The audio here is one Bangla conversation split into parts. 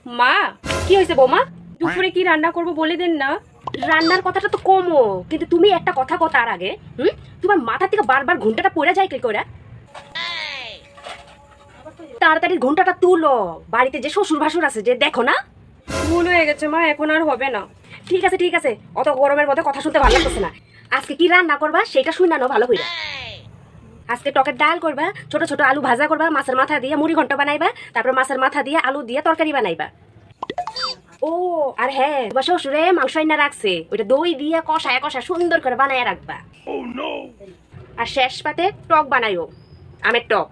মা, কি হয়েছে বৌমা? দুপুরে কি রান্না করব বলে দেন না। রান্নার কথাটা তো কমো, কিন্তু তুমি একটা কথা কও তার আগে। তোমার মাথা থেকে বারবার ঘন্টাটা পড়ে যায় কি করে? তাড়াতাড়ি ঘন্টাটা তুলো, বাড়িতে যে শ্বশুর ভাসুর আছে যে দেখো না। ভুল হয়ে গেছে মা, এখন আর হবে না। ঠিক আছে ঠিক আছে, অত গরমের মধ্যে কথা শুনতে ভালো লাগতেছে না। আজকে কি রান্না করবা সেটা শুনে নাও ভালো করে। আজকে টকের ডাল করবা, ছোট ছোট আলু ভাজা করবা, মাছের মাথা দিয়ে মুড়ি ঘন্ট বানাইবা, তারপর মাছের মাথা দিয়ে আলু দিয়ে তরকারি বানাইবা। ও আর হ্যাঁ, তোমার শ্বশুরে মাংস আইনা রাখছে, ওইটা দই দিয়ে কষায় কষায় সুন্দর করে বানায় রাখবা। আর শেষ পাতে টক বানাইও, আমের টক।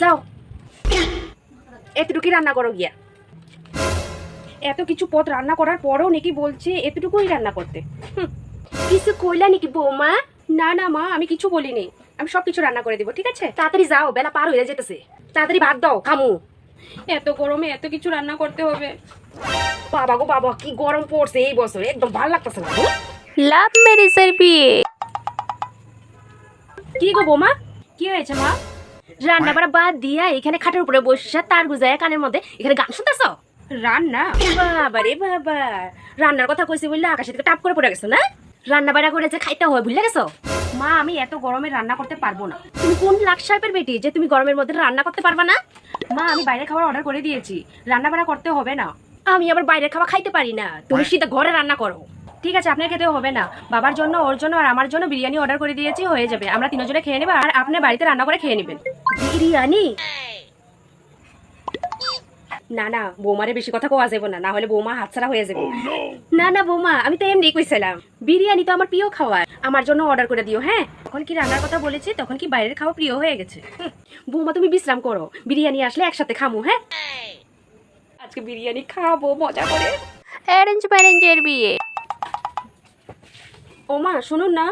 যাও এতটুকুই রান্না করো গিয়া। এত কিছু পদ রান্না করার পরও নাকি বলছে এতটুকুই রান্না করতে। কিছু কইলা নাকি বৌমা? না না মা, আমি কিছু বলিনি, আমি সব কিছু রান্না করে দেবো, ঠিক আছে? তাড়াতাড়ি যাও, বেলা পার হয়ে যেতেছে। তাড়াতাড়ি ভাত দাও, খামু। এত গরমে এত কিছু রান্না করতে হবে। বাবা গো বাবা, কি গরম পড়ছে এই বছর, একদম ভালো লাগতেছে না। লাভ ম্যারেজের বিয়ে। কি গো বৌমা, কি হয়েছে মা? রান্না বাড়া বাদ দিয়া এখানে খাটের উপরে বসে তার গুজায় কানের মধ্যে এখানে গান শুনতেছ? রান্না? বাবা রে বাবা, রান্নার কথা কইছি বললে আকাশে থেকে টাপ করে পড়ে গেছো না? রান্না বাড়া করে যে খাইতে হয় ভুলে গেছো? মা, আমি এত গরমে রান্না করতে পারবো না। তুমি কোন লাখ সাহেবের বেটি যে তুমি গরমের মধ্যে রান্না করতে পারবা না? মা, আমি বাইরে খাবার অর্ডার করে দিয়েছি, রান্না বাড়া করতে হবে না। আমি আবার বাইরের খাবার খাইতে পারি না, তুমি সিধা ঘরে রান্না করো। ঠিক আছে, আপনার খেতে হবে না। বাবার জন্য, ওর জন্য আর আমার জন্য বিরিয়ানি অর্ডার করে দিয়েছি, হয়ে যাবে। আমরা তিনজনে খেয়ে নেব, আর আপনি বাড়িতে রান্না করে খেয়ে নেবেন। বিরিয়ানি? না না বৌমারে বেশি কথা কোয়া যাবো না, না হলে বৌমা হাতছাড়া হয়ে যাবে। না না বৌমা, আমি তো এমনি কইছিলাম, বিরিয়ানি তো আমার প্রিয় খাবার, আমার জন্য অর্ডার করে দিও। হ্যাঁ, তখন কি রান্নার কথা বলেছি, তখন কি বাইরের খাওয়া প্রিয় হয়ে গেছে? বৌমা তুমি বিশ্রাম করো, বিরিয়ানি আসলে একসাথে খামু। হ্যাঁ, আজকে বিরিয়ানি খাবো মজা করে। অ্যারেঞ্জ ম্যারেজের বিয়ে। ও মা, শুনুন না।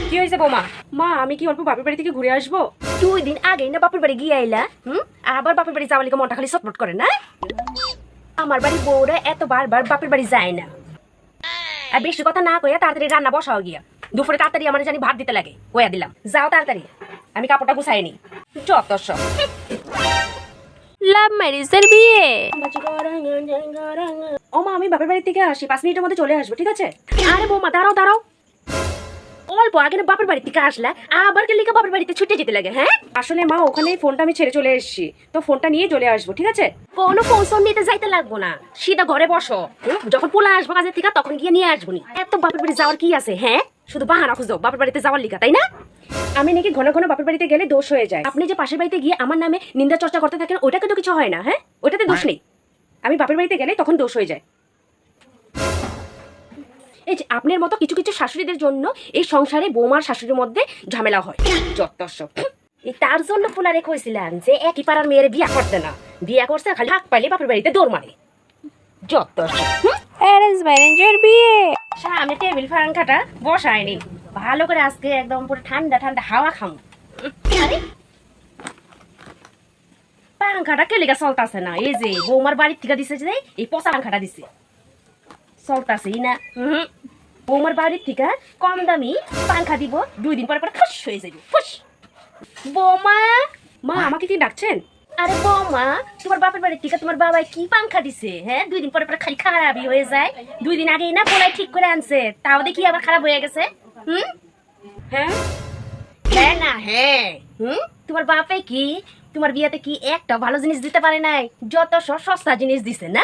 কি হয়েছে বৌমা? মা, আমি কি অল্প বাপের বাড়ি থেকে ঘুরে আসবো? 2 দিন আগেই না বাপের বাড়ি গিয়ে আইলা, আবার বাপের বাড়ি যাওয়ার লিগে মনটা খালি ছটফট করে না? আমার বাড়ি বউরা এত বারবার বাপের বাড়ি যায় না। আর বেশি কথা না কইয়া তাড়াতাড়ি রান্না বসাও গিয়া। দুপুরে তাড়াতাড়ি আমার জানি ভাত দিতে লাগে, কইয়া দিলাম। যাও তাড়াতাড়ি, আমি কাপড়টা গুছাই নি। যত সব। লাভ ম্যারেজের বিয়ে। ও মা, আমি বাপের বাড়ি থেকে আসি, 5 মিনিটের মধ্যে চলে আসবো, ঠিক আছে? আরে বৌমা, দাঁড়াও দাঁড়াও, অল্প আগে না বাপের বাড়ি থেকে আসলা, আবার কে লিখে বাপের বাড়িতে ছুটে যেতে লাগে? হ্যাঁ, আসলে মা ওখানে ফোনটা আমি ছেড়ে চলে এসেছি, তো ফোনটা নিয়ে চলে আসবো, ঠিক আছে? কোনো ফোন নিতে যাইতে লাগবো না, সিধা ঘরে বসো। যখন পোলা আসবো কাজের থেকে তখন গিয়ে নিয়ে আসবো নি। এত বাপের বাড়ি যাওয়ার কি আছে? হ্যাঁ, শুধু বাহানা খুঁজো বাপের বাড়িতে যাওয়ার লিগা, তাই না? আমি নাকি ঘন ঘন বাপের বাড়িতে গেলে দোষ হয়ে যায়। আপনি যে পাশের বাড়িতে গিয়ে আমার নামে নিন্দা চর্চা করতে থাকেন, ওটাকে তো কিছু হয় না। হ্যাঁ, ওটাতে দোষ নেই। আমি বাপের বাড়িতে গেলে তখন দোষ হয়ে যায়। এই যে আপনার মতো কিছু কিছু শাশুড়িদের জন্য এই সংসারে বৌমার শাশুড়ির মধ্যে ঝামেলা হয়। যত সব। এই তার জন্য ফুলা রেখে হয়েছিলাম যে একই পাড়ার মেয়ের বিয়া করতে না, বিয়া করছে খালি হাক পাইলে বাপের বাড়িতে দৌড় মারে। যত সব। অ্যারেঞ্জ ম্যারেজের বিয়ে। সামনে টেবিল ফাঙ্কাটা বসায়নি, ভালো করে আজকে একদম পুরো ঠান্ডা ঠান্ডা হাওয়া খাম। আরে পাঙ্খাটা কে লেগে চলতেছে না? এই যে বৌমার বাড়ির থেকে দিছে যে এই পচা পাঙ্খাটা দিছে, চলতেছেই না। বৌমার বাড়ির থেকে কম দামি পাঙ্খা দিব, 2 দিন পরে পরে ফুস হয়ে যাবে, ফুস। বৌমা, মা আমাকে কি ডাকছেন? আরে বৌমা, তোমার বাপের বাড়ির থেকে তোমার বাবাই কি পাঙ্খা দিছে? হ্যাঁ, 2 দিন পরে পরে খালি খারাপই হয়ে যায়। 2 দিন আগেই না পোলাই ঠিক করে আনছে, তাও দেখি আবার খারাপ হয়ে গেছে। হ্যাঁ হ্যাঁ না হ্যাঁ, তোমার বাপে কি তোমার বিয়াতে কি একটা ভালো জিনিস দিতে পারে নাই? যত সব সস্তা জিনিস দিছে না,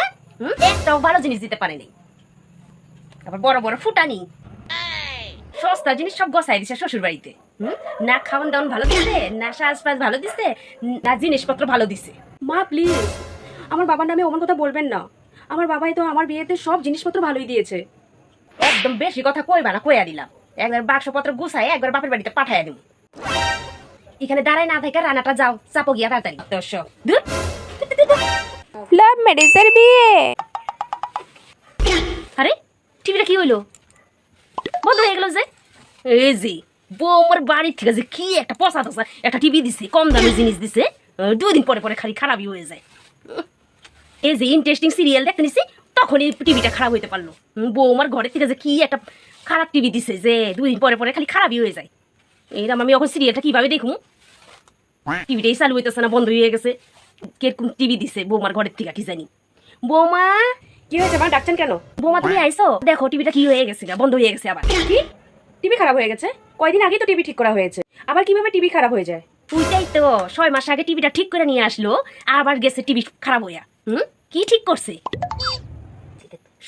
একটাও ভালো জিনিস দিতে পারে নাই। আবার বড় বড় ফুটানি সস্তা জিনিস সব গছাই দিছে শ্বশুর বাড়িতে। না খাওয়ান দাওয়ান ভালো দিছে, না সাজপাজ ভালো দিছে, না জিনিসপত্র ভালো দিছে। মা প্লিজ, আমার বাবার নামে অমন কথা বলবেন না। আমার বাবাই তো আমার বিয়েতে সব জিনিসপত্র ভালোই দিয়েছে। একদম বেশি কথা কইবা না, কইয়া দিলাম। একবার বাক্সপত্র গুছাই একবার বাপের বাড়িতে পাঠাইয়া দিব। এখানে দাঁড়ায় না থেকে রান্নাটা যাও, চাপো গিয়া তাড়াতাড়ি। দর্শক লাভ ম্যারেজের বিয়ে। আরে টিভিটা কি হইলো? বন্ধ হয়ে গেল যে। এই যে বৌমার বাড়ির থেকে যে কি একটা পচা টসা একটা টিভি দিছে, কম দামি জিনিস দিছে, 2 দিন পরে পরে খালি খারাপই হয়ে যায়। এই যে ইন্টারেস্টিং সিরিয়াল দেখতে নিছি, তখন এই টিভিটা খারাপ হইতে পারলো। বৌমার ঘরের থেকে যে কি একটা খারাপ টিভি দিছে যে 2 দিন পরে পরে খালি খারাপই হয়ে যায়। এইরকম আমি এখন সিরিয়ালটা কিভাবে দেখুন? টিভিটাই চালু হইতেছে না, বন্ধ হয়ে গেছে। কিরকম টিভি দিছে বৌমার ঘরের থেকে কি জানি। বৌমা কি হয়েছে মা, ডাকছেন কেন? বৌমা তুমি আইছো? দেখো টিভিটা কি হয়ে গেছে, বন্ধ হয়ে গেছে আবার। কি টিভি খারাপ হয়ে গেছে? কয়দিন আগেই তো টিভি ঠিক করা হয়েছে, আবার কিভাবে টিভি খারাপ হয়ে যায়? তুইটাই তো 6 মাস আগে টিভিটা ঠিক করে নিয়ে আসলো, আবার গেছে টিভি খারাপ হইয়া। কি ঠিক করছে?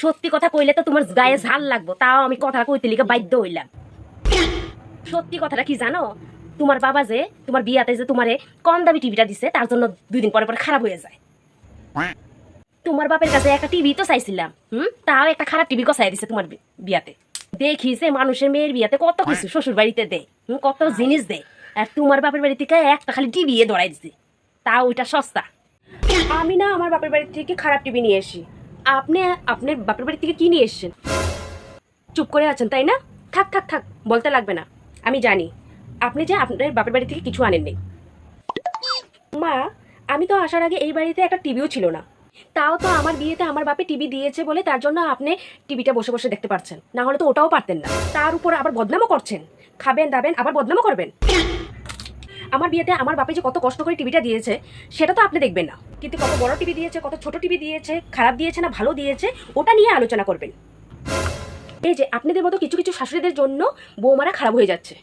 সত্যি কথা কইলে তো তোমার গায়ে ঝাল লাগবো, তাও আমি কথা কইতে লিগে বাধ্য হইলাম। সত্যি কথাটা কি জানো? তোমার বাবা যে তোমার বিয়াতে যে তোমারে কম দামি টিভিটা দিছে, তার জন্য 2 দিন পরে পরে খারাপ হয়ে যায়। তোমার বাপের কাছে একটা টিভি তো চাইছিলাম, তাও একটা খারাপ টিভি কসাই দিছে তোমার বিয়াতে। দেখি যে মানুষের মেয়ের বিয়াতে কত কিছু শ্বশুর বাড়িতে দেয়, কত জিনিস দেয়, আর তোমার বাপের বাড়ি থেকে একটা খালি টিভি ধরাই দিছে, তাও ওইটা সস্তা। আমি না আমার বাপের বাড়ি থেকে খারাপ টিভি নিয়ে এসি, আপনি আপনার বাপের বাড়ি থেকে কি নিয়ে এসেছেন? চুপ করে আছেন তাই না? থাক থাক থাক, বলতে লাগবে না, আমি জানি আপনি যে আপনার বাপের বাড়ি থেকে কিছু আনেননি। মা, আমি তো আসার আগে এই বাড়িতে একটা টিভিও ছিল না, তাও তো আমার বিয়েতে আমার বাপে টিভি দিয়েছে বলে তার জন্য আপনি টিভিটা বসে বসে দেখতে পারছেন, না হলে তো ওটাও পারতেন না। তার উপর আবার বদনামও করছেন, খাবেন দাবেন আবার বদনামও করবেন। আমার বিয়েতে আমার বাপে যে কত কষ্ট করে টিভিটা দিয়েছে সেটা তো আপনি দেখবেন না, কিন্তু কত বড় টিভি দিয়েছে, কত ছোট টিভি দিয়েছে, খারাপ দিয়েছে না ভালো দিয়েছে, ওটা নিয়ে আলোচনা করবেন। এই যে আপনাদের মতো কিছু কিছু শাশুড়িদের জন্য বৌমারা খারাপ হয়ে যাচ্ছে।